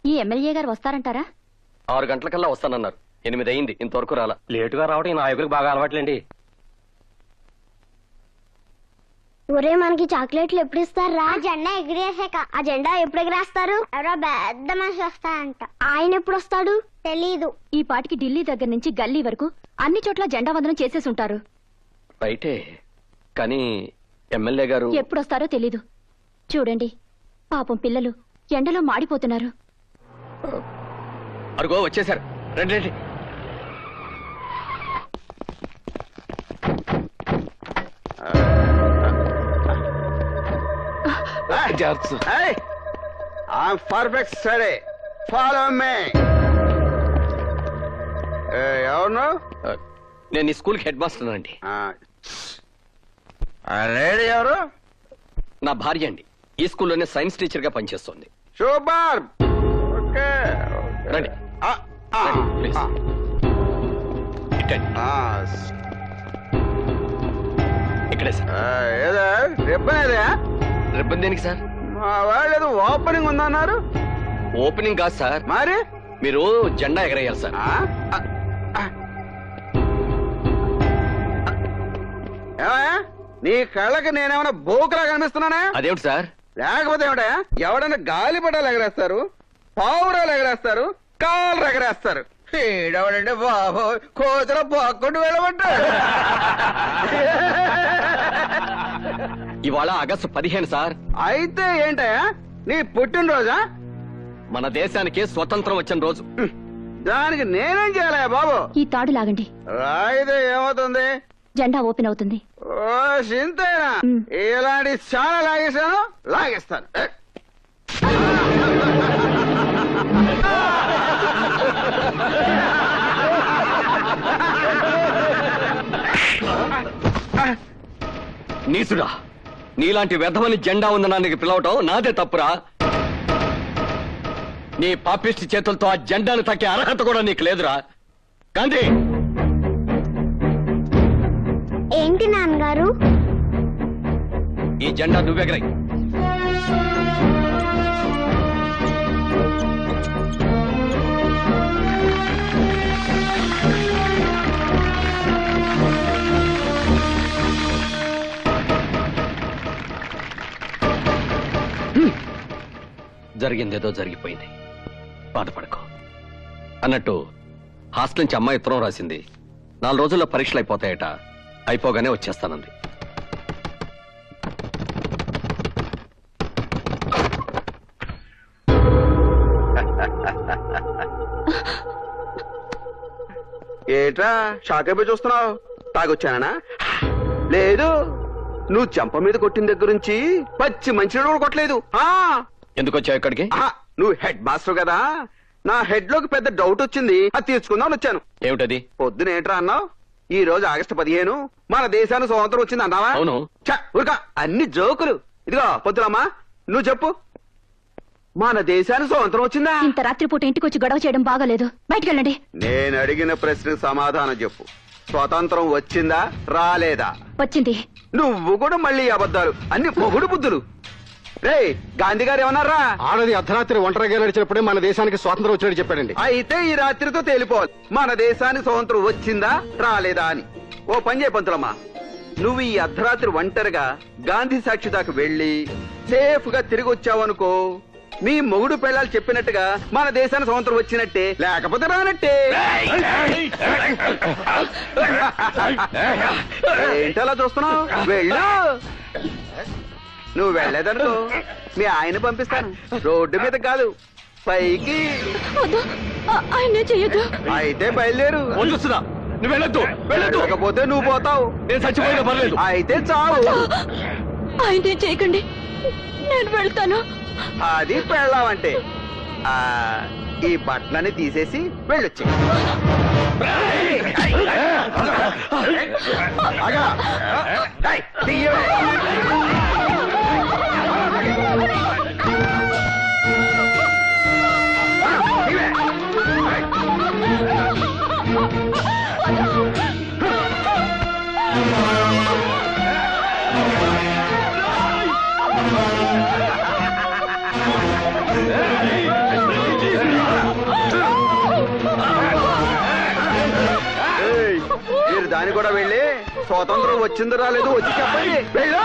ఈ ఎమ్మెల్యే గారు వస్తారంటారా? 6 గంటలకల్లా వస్తానన్నారు. 8 అయింది, ఇంతవరకు రాలా. లేటుగా రావడం ఈ నాయకుడికి బాగా అలవాట్లేండి. ఒరే మనకి చాక్లెట్లు ఎప్పుడు ఇస్తారా? జెండా ఎగిరేసాక. ఆ జెండా ఎప్పుడు ఎగిరేస్తారు? ఎవరో పెద్ద మనిషి వస్తారంట. ఆయన ఎప్పుడు వస్తాడు తెలీదు. ఈ పాటికి ఢిల్లీ దగ్గర నుంచి గల్లీ వరకు అన్ని చోట్ల జెండా వందనం చేసేసి ఉంటారు. రైటే, కానీ ఎమ్మెల్యే గారు ఎప్పుడొస్తారో తెలీదు. చూడండి, పాపం పిల్లలు ఎండలో మాడిపోతున్నారు. అరుగో వచ్చేసారు. రండి రండి. పర్ఫెక్ట్ సరే ఫాలో మీ. ఎవరు? నేను ఈ స్కూల్కి హెడ్ మాస్టర్ అండి. లేడీ ఎవరు? నా భార్య అండి. ఈ స్కూల్లోనే సైన్స్ టీచర్ గా పనిచేస్తుంది. సూపర్. ఓకే రండి. ప్లీజ్ ఇక్కడే సార్. ఏదో రిబ్బన్ ఏదా? రిబ్బన్ దేనికి సార్? మా వాళ్ళు ఏదో ఓపెనింగ్ ఉందన్నారు. ఓపెనింగ్ కాదు సార్, మరి మీరు జెండా ఎగరేయాలి సార్. ఏమయ్యా, నీ కళ్ళకి నేనేమన్నా బోకులా కనిపిస్తున్నానా? అదేమిటి సార్? లేకపోతే ఏమిటా, ఎవడన్నా గాలిపటాలు ఎగరేస్తారు, పావురాలు ఎగరేస్తారు, కాళ్ళు ఎగరేస్తారు. ఈడవడంటే బాబు కోతుల పోక్కుంటూ వెళ్ళమంటాడు. ఇవాళ ఆగస్టు 15 సార్. అయితే ఏంటయ్యా నీ పుట్టినరోజా? మన దేశానికి స్వతంత్రం వచ్చిన రోజు. దానికి నేనేం చేయాలయ్యా బాబు? ఈ తాడు లాగండి. అయితే ఏమవుతుంది? జెండా ఓపెన్ అవుతుంది. ఓ సింతేనా? ఇలాంటి చాలా లాగేశాను, లాగేస్తాను. నీసుడా, నీలాంటి వ్యధమని జెండా ఉందనానికి పిలవటం నాదే తప్పురా. నీ పాపిష్టి చేతులతో ఆ జెండాను తాకే అర్హత కూడా నీకు లేదురా. గాంధీ, ఏంటి నాన్నగారు? ఈ జెండా నువ్వెగరై. జరిగిందేదో జరిగిపోయింది, బాధపడకో. అన్నట్టు హాస్టల్ నుంచి అమ్మాయి ఉత్తరం రాసింది. 4 రోజుల్లో పరీక్షలు అయిపోతాయట. అయిపోగానే వచ్చేస్తానంది. ఏట్రా షాక్ అయిపోయి చూస్తున్నావు? తాగొచ్చానా? లేదు, నువ్వు చెంప మీద కొట్టిన దగ్గర నుంచి పచ్చి మంచినీళ్ళు కూడా కొట్టలేదు. ఎందుకు వచ్చావు ఇక్కడికి? నువ్వు హెడ్ మాస్టర్ కదా, నా హెడ్ లోకి పెద్ద డౌట్ వచ్చింది, అది తీర్చుకుందామని వచ్చాను. ఏమిటది? పొద్దున ఏంట్రా అన్నావు? ఈ రోజు ఆగస్టు 15 మన దేశానికి స్వాతంత్రం వచ్చింది అన్నావా? అవును. ఊరుక, అన్ని జోకులు. ఇదిగో పొద్దులమ్మా, నువ్వు చెప్పు, మన దేశానికి స్వాతంత్రం వచ్చిందా? ఇంత రాత్రిపూట ఇంటికి వచ్చి గొడవ చేయడం బాగాలేదు. బయటికెళ్ళండి. నేను అడిగిన ప్రశ్నకు సమాధానం చెప్పు. స్వాతంత్రం వచ్చిందా రాలేదా? వచ్చింది. నువ్వు కూడా మళ్ళీ అబద్ధాలు, అన్ని పొగుడు బుద్ధులు. రే గాంధీ గారు ఏమన్నారా? ఆడది అర్ధరాత్రి ఒంటరిగా నడిచినప్పుడే మన దేశానికి స్వాతంత్రం వచ్చినట్టు చెప్పాడండి. అయితే ఈ రాత్రితో తేలిపోవాలి మన దేశానికి స్వాతంత్రం వచ్చిందా రాలేదా అని. ఓ పని చేయ పంతులమ్మా, నువ్వు ఈ అర్ధరాత్రి ఒంటరిగా గాంధీ సాక్షి దాకా వెళ్లి సేఫ్ గా తిరిగి వచ్చావనుకో, మీ మొగుడు పిల్లలు చెప్పినట్టుగా మన దేశానికి స్వాతంత్రం వచ్చినట్టే, లేకపోతే రానట్టే. ఏంటలా చూస్తున్నావు? వెళ్ళు. నువ్వు వెళ్ళలేదనుకో మీ ఆయన పంపిస్తాను. రోడ్డు మీద కాదు, పైకి. ఆయన చెయ్యొద్దు. అయితే బయలుదేరు. నువ్వు వెళ్ళొద్దు, వెళ్ళొద్దు. లేకపోతే నువ్వు పోతావు. నేను చచ్చిపోయినా పర్లేదు. అయితే చావు. ఆయన చేయకండి, నేను వెళ్తాను. అది పెళ్ళావంటే. ఈ బట్టలని తీసేసి వెళ్ళొచ్చి. దాని కూడా వెళ్ళి స్వాతంత్రం వచ్చిందో రాలేదు వచ్చి చెప్పండి. వెళ్ళు.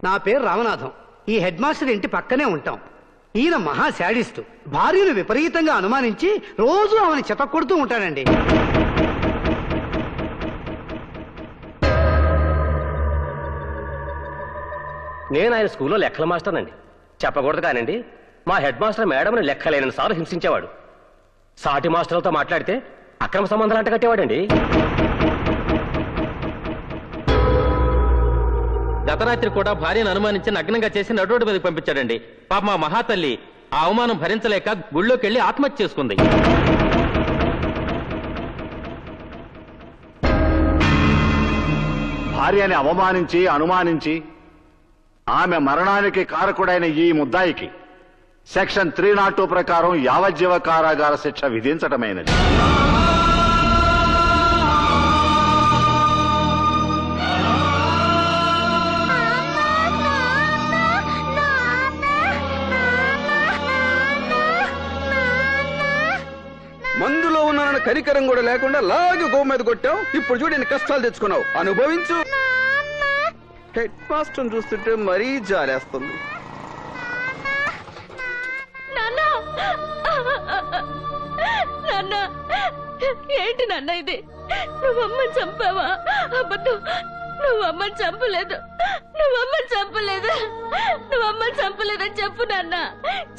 నా పేరు రామనాథం. ఈ హెడ్ మాస్టర్ ఇంటి పక్కనే ఉంటాం. ఈయన మహా శాడిస్టు. భార్యను విపరీతంగా అనుమానించి రోజు ఆమెను చెతకొడుతూ ఉంటాడండి. నేను ఆయన స్కూల్లో లెక్కల మాస్టర్నండి. చెప్పకూడదు కానండి, మా హెడ్ మాస్టర్ మేడంని లెక్కలేని సార్లు హింసించేవాడు. సాటి మాస్టర్లతో మాట్లాడితే అక్రమ సంబంధాలు అంట కట్టేవాడండి. గతరాత్రి కూడా భార్యను అనుమానించి నగ్నంగా చేసి నడురోడ్డు మీదకి పంపించాడండి. పాప మా మహాతల్లి ఆ అవమానం భరించలేక గుళ్ళోకి వెళ్లి ఆత్మహత్య చేసుకుంది. భార్యని అవమానించి అనుమానించి ఆమె మరణానికి కారకుడైన ఈ ముద్దాయికి సెక్షన్ 302 ప్రకారం యావజ్జీవ కారాగార శిక్ష విధించటమైనది. మందులో ఉన్న కనికరం కూడా లేకుండా లాగి గో మీద కొట్టావు. ఇప్పుడు చూడు ఎన్ని కష్టాలు తెచ్చుకున్నావు. అనుభవించు. హెడ్ మాస్టర్ చూస్తుంటే మరీ జాలేస్తుంది. నాన్న, ఏంటి నాన్న ఇది? నువ్వమ్మని చంపావా? అబద్ధం. నువ్వమ్మని చంపలేదు. నువ్వమ్మని చంపలేదు. నువ్వమ్మని చంపలేదని చెప్పు నాన్న.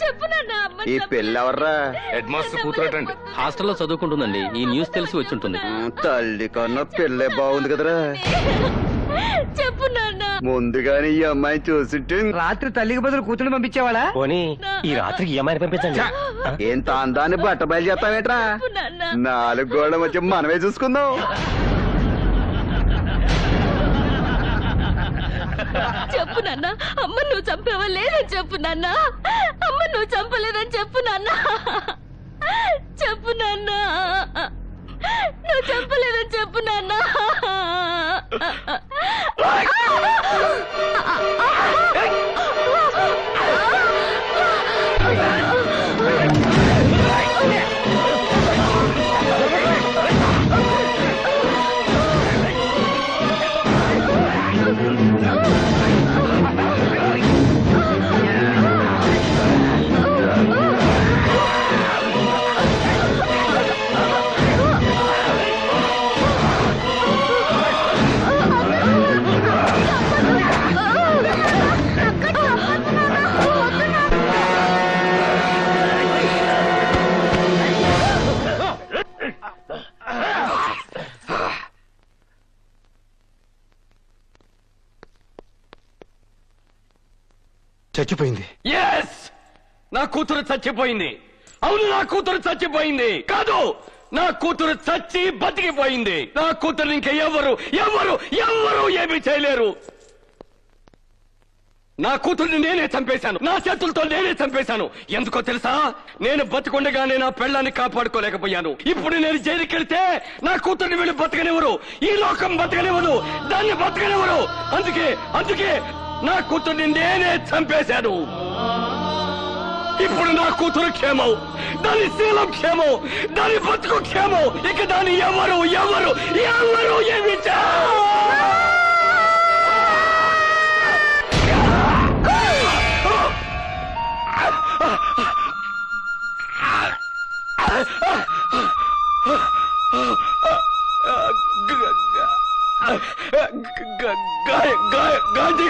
చెప్పు నాన్న. ఈ పెళ్ళెవర్రా? Head master కూతురటండి. హాస్టల్లో చదువుకుంటుందండి. ఈ న్యూస్ తెలిసి వచ్చి ఉంటుంది. తల్లి కన్నా పెళ్ళే బాగుంది కదరా. చెప్పు నాన్న. ముందుగానే ఈ అమ్మాయి చూసింటే రాత్రి తల్లికి బదులు కూతురు పంపించేవాడా? పోనీ ఈ రాత్రికి ఏమైనా పంపించండి. ఏం తాందాన్ని బట్ట బయలు చేస్తావేట్రా? 4 గోళ్ల మధ్య మనమే చూసుకుందాం. చెప్పు నాన్న. అమ్మ నువ్వు చంపావా లేదని చెప్పు నాన్న. అమ్మ నువ్వు చంపలేదని చెప్పు నాన్న. చెప్పు నాన్న. నువ్వు చంపలేదని చెప్పు నాన్న. చచ్చిపోయింది. ఎస్, నా కూతురు చచ్చిపోయింది. అవును, నా కూతురు చచ్చిపోయింది. కాదు, నా కూతురు చచ్చి బతికిపోయింది. నా కూతురు ఇంకా ఎవరు ఎవరు ఎవరు ఏమీ చేయలేరు. నా కూతుర్ని నేనే చంపేశాను, నా చేతులతో నేనే చంపేశాను. ఎందుకో తెలుసా? నేను బతికుండగానే నా పెళ్ళాన్ని కాపాడుకోలేకపోయాను. ఇప్పుడు నేను జైలుకి వెళ్తే నా కూతుర్ని వీళ్ళు బతకనివ్వరు, ఈ లోకం బతకనివ్వదు, దాన్ని బతకనివ్వరు. అందుకే అందుకే నా కూతుర్ని నేనే చంపేశాను. ఇప్పుడు నా కూతురు క్షేమం, దాని శీలం క్షేమం, దాని బతుకు క్షేమం. ఇక దాన్ని ఎవరు ఎవరు ఎవరు ఏమి గాంధీ